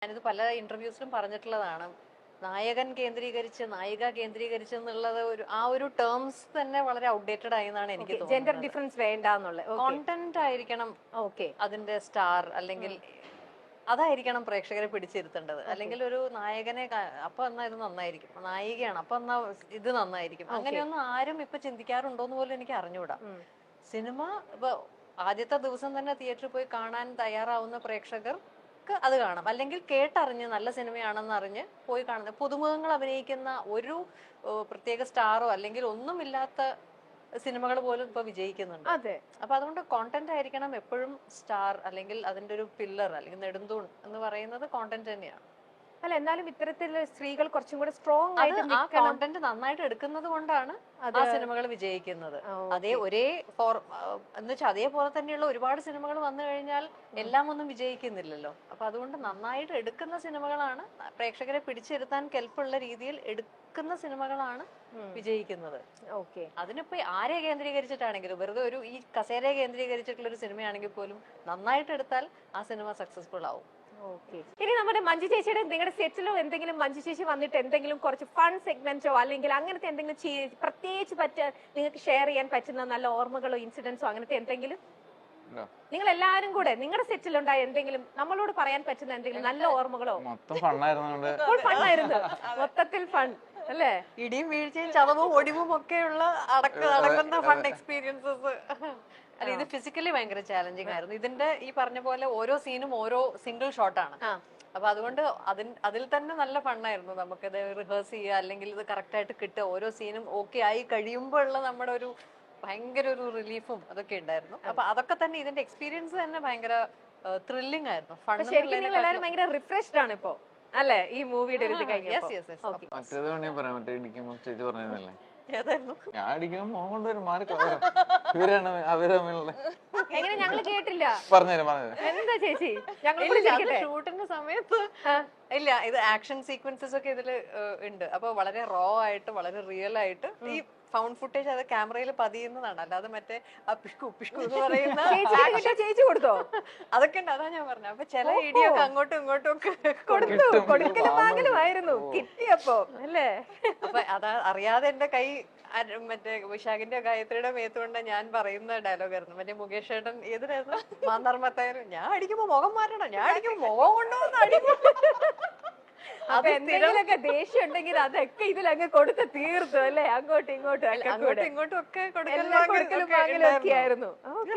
ഞാനിത് പല ഇന്റർവ്യൂസിലും പറഞ്ഞിട്ടുള്ളതാണ്. നായകൻ കേന്ദ്രീകരിച്ച് നായിക കേന്ദ്രീകരിച്ച് എന്നുള്ളത് ഒരു ടേംസ് തന്നെ വളരെ ഔട്ട്ഡേറ്റഡ് ആയി എന്നാണ് എനിക്ക് ജെൻഡർ തോന്നുന്നത്. ഡിഫറൻസ് വേണ്ട എന്നുള്ള കോണ്ടന്റ് ആയിരിക്കണം അതിന്റെ സ്റ്റാർ, അല്ലെങ്കിൽ അതായിരിക്കണം പ്രേക്ഷകരെ പിടിച്ചിരുത്തേണ്ടത്. അല്ലെങ്കിൽ ഒരു നായകനെ അപ്പൊ എന്നാ ഇത് നന്നായിരിക്കും, നായികയാണ് അപ്പൊ എന്നാ ഇത് നന്നായിരിക്കും, അങ്ങനെയൊന്നും ആരും ഇപ്പൊ ചിന്തിക്കാറുണ്ടോന്ന് പോലും എനിക്ക് അറിഞ്ഞൂടാ. സിനിമ ഇപ്പൊ ആദ്യത്തെ ദിവസം തന്നെ തിയേറ്ററിൽ പോയി കാണാൻ തയ്യാറാവുന്ന പ്രേക്ഷകർ അത് കാണാം, അല്ലെങ്കിൽ കേട്ടറിഞ്ഞ് നല്ല സിനിമയാണെന്ന് അറിഞ്ഞ് പോയി കാണുന്നത്. പുതുമുഖങ്ങൾ അഭിനയിക്കുന്ന ഒരു പ്രത്യേക സ്റ്റാറോ അല്ലെങ്കിൽ ഒന്നുമില്ലാത്ത സിനിമകൾ പോലും ഇപ്പൊ വിജയിക്കുന്നുണ്ട്. അപ്പൊ അതുകൊണ്ട് കോണ്ടന്റ് ആയിരിക്കണം എപ്പോഴും സ്റ്റാർ, അല്ലെങ്കിൽ അതിന്റെ ഒരു പില്ലർ അല്ലെങ്കിൽ നെടുന്തൂൺ എന്ന് പറയുന്നത് കോണ്ടന്റ് തന്നെയാണ്. അല്ല, എന്നാലും ഇത്തരത്തിലുള്ള സ്ത്രീകൾ കുറച്ചും കൂടെ സ്ട്രോങ് ആയിട്ട് ആ കോണ്ടന്റ് നന്നായിട്ട് എടുക്കുന്നത് കൊണ്ടാണ് ആ സിനിമകൾ വിജയിക്കുന്നത്. ഒരേ എന്ന് വെച്ചാൽ അതേപോലെ തന്നെയുള്ള ഒരുപാട് സിനിമകൾ വന്നു കഴിഞ്ഞാൽ എല്ലാം ഒന്നും വിജയിക്കുന്നില്ലല്ലോ. അപ്പൊ അതുകൊണ്ട് നന്നായിട്ട് എടുക്കുന്ന സിനിമകളാണ്, പ്രേക്ഷകരെ പിടിച്ചിരുത്താൻ കെൽപ്പുള്ള രീതിയിൽ എടുക്കുന്ന സിനിമകളാണ് വിജയിക്കുന്നത്. അതിനിപ്പോ ആരെ കേന്ദ്രീകരിച്ചിട്ടാണെങ്കിലും, വെറുതെ ഈ കസേരയെ കേന്ദ്രീകരിച്ചിട്ടുള്ള ഒരു സിനിമയാണെങ്കിൽ പോലും നന്നായിട്ട് എടുത്താൽ ആ സിനിമ സക്സസ്ഫുൾ ആവും. ഇനി നമ്മുടെ മഞ്ജു ചേച്ചിയുടെ നിങ്ങളുടെ സെറ്റിലോ എന്തെങ്കിലും മഞ്ജു ചേച്ചി വന്നിട്ട് എന്തെങ്കിലും കുറച്ച് ഫൺ സെഗ്മെന്റോ അല്ലെങ്കിൽ അങ്ങനത്തെ എന്തെങ്കിലും പ്രത്യേകിച്ച് നിങ്ങൾക്ക് ഷെയർ ചെയ്യാൻ പറ്റുന്ന നല്ല ഓർമ്മകളോ ഇൻസിഡൻസോ അങ്ങനത്തെ എന്തെങ്കിലും നിങ്ങൾ എല്ലാവരും കൂടെ നിങ്ങളുടെ സെറ്റിലുണ്ടായ എന്തെങ്കിലും നമ്മളോട് പറയാൻ പറ്റുന്ന എന്തെങ്കിലും നല്ല ഓർമ്മകളോ? ഫണ്ണായിരുന്നു, മൊത്തത്തിൽ ഫൺ അല്ലേ? ഇടിയും വീഴ്ചയും ചതവും ഒടിവും ഒക്കെയുള്ള അടക്കുന്ന ഫൺ എക്സ്പീരിയൻസസ്. അല്ല, ഇത് ഫിസിക്കലി ഭയങ്കര ചാലഞ്ചിങ് ആയിരുന്നു. ഇതിന്റെ ഈ പറഞ്ഞ പോലെ ഓരോ സീനും ഓരോ സിംഗിൾ ഷോട്ടാണ്. അപ്പൊ അതുകൊണ്ട് അതിൽ തന്നെ നല്ല ഫണ്ണായിരുന്നു. നമുക്കത് റിഹേഴ്സ് ചെയ്യുക, അല്ലെങ്കിൽ ഇത് കറക്റ്റ് ആയിട്ട് കിട്ടുക, ഓരോ സീനും ഓക്കെ ആയി കഴിയുമ്പോൾ ഉള്ള നമ്മുടെ ഒരു ഭയങ്കര ഒരു റിലീഫും അതൊക്കെ ഉണ്ടായിരുന്നു. അപ്പൊ അതൊക്കെ തന്നെ ഇതിന്റെ എക്സ്പീരിയൻസ് തന്നെ ഭയങ്കര ത്രില്ലിംഗ് ആയിരുന്നു. എല്ലാവരും ഭയങ്കര റിഫ്രഷ്ഡ് ആണ് ഇപ്പോ അല്ലെ ഈ മൂവിയുടെ ഒരു ഞാൻ അടിക്കുമ്പോ എങ്ങനെ ഞങ്ങൾ കേട്ടില്ല. എന്താ ചേച്ചി ഷൂട്ടിന്റെ സമയത്ത് ഇല്ല, ഇത് ആക്ഷൻ സീക്വൻസസ് ഒക്കെ ഇതില് ഉണ്ട്. അപ്പൊ വളരെ റോ ആയിട്ട് വളരെ റിയൽ ആയിട്ട് ഈ ഫൗണ്ട് ഫുട്ടേജ് അത് ക്യാമറയിൽ പതിയുന്നതാണ്, അല്ലാതെ മറ്റേ പിഷ്കു എന്ന് പറയുന്ന ചേച്ചി കൊടുത്തോ അതൊക്കെ ഉണ്ട്. അതാ ഞാൻ പറഞ്ഞത്. അപ്പൊ ചില ഇടിയൊക്കെ അങ്ങോട്ടും ഇങ്ങോട്ടും ഒക്കെ കൊടുക്കലുമാകലുമായിരുന്നു കിട്ടിയപ്പോ അല്ലേ? അപ്പൊ അതാ അറിയാതെ എന്റെ കൈ മറ്റേ വിശാഖിന്റെ ഗായത്രിയുടെ മേത്തുകൊണ്ട് ഞാൻ പറയുന്ന ഡയലോഗായിരുന്നു. മറ്റേ മുകേഷ് ഏട്ടൻ ഏതിനായിരുന്നു, മാന്നർമത്തായാലും ഞാൻ അടിക്കുമ്പോ മുഖം മാറ്റണം, ഞാൻ അടിക്കുമ്പോ മുഖം കൊണ്ടുവന്ന് അടിക്കും. അപ്പൊ എന്തെങ്കിലുമൊക്കെ ദേഷ്യം ഉണ്ടെങ്കിൽ അതൊക്കെ ഇതിലങ്ങ് കൊടുത്ത് തീർത്തു അല്ലെ? അങ്ങോട്ടും ഇങ്ങോട്ടും ഒക്കെ കൊടുക്കലും ആയിരുന്നു.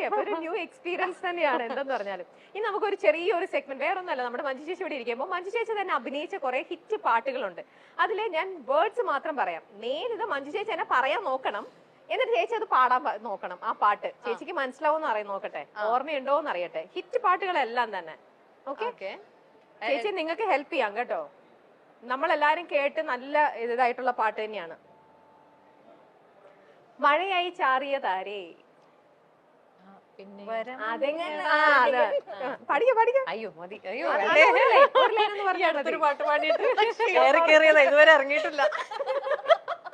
അപ്പൊ ഒരു ന്യൂ എക്സ്പീരിയൻസ് തന്നെയാണ് എന്തെന്ന് പറഞ്ഞാലും. ഇനി നമുക്കൊരു ചെറിയൊരു സെഗ്മെന്റ്, വേറൊന്നല്ല, നമ്മുടെ മഞ്ജു ചേച്ചി ഇവിടെ ഇരിക്കുമ്പോൾ മഞ്ജു ചേച്ചി തന്നെ അഭിനയിച്ച കുറെ ഹിറ്റ് പാട്ടുകളുണ്ട്. അതില് ഞാൻ വേർഡ്സ് മാത്രം പറയാം. നേരിത് മഞ്ജു ചേച്ചി തന്നെ പറയാൻ നോക്കണം, എന്നിട്ട് ചേച്ചി അത് പാടാൻ നോക്കണം. ആ പാട്ട് ചേച്ചിക്ക് മനസ്സിലാവുമെന്ന് അറിയാൻ നോക്കട്ടെ, ഓർമ്മയുണ്ടോന്ന് അറിയട്ടെ. ഹിറ്റ് പാട്ടുകളെല്ലാം തന്നെ. ഓക്കെ, ചേച്ചി നിങ്ങൾക്ക് ഹെൽപ്പ് ചെയ്യാം കേട്ടോ. നമ്മളെല്ലാരും കേട്ട് നല്ല ഇതായിട്ടുള്ള പാട്ട് തന്നെയാണ്. മഴയായി ചാറിയ താരേ, അയ്യോ മതി, അയ്യോ പാട്ട് പാടിയിട്ട് ഇതുവരെ ഇറങ്ങിയിട്ടില്ല.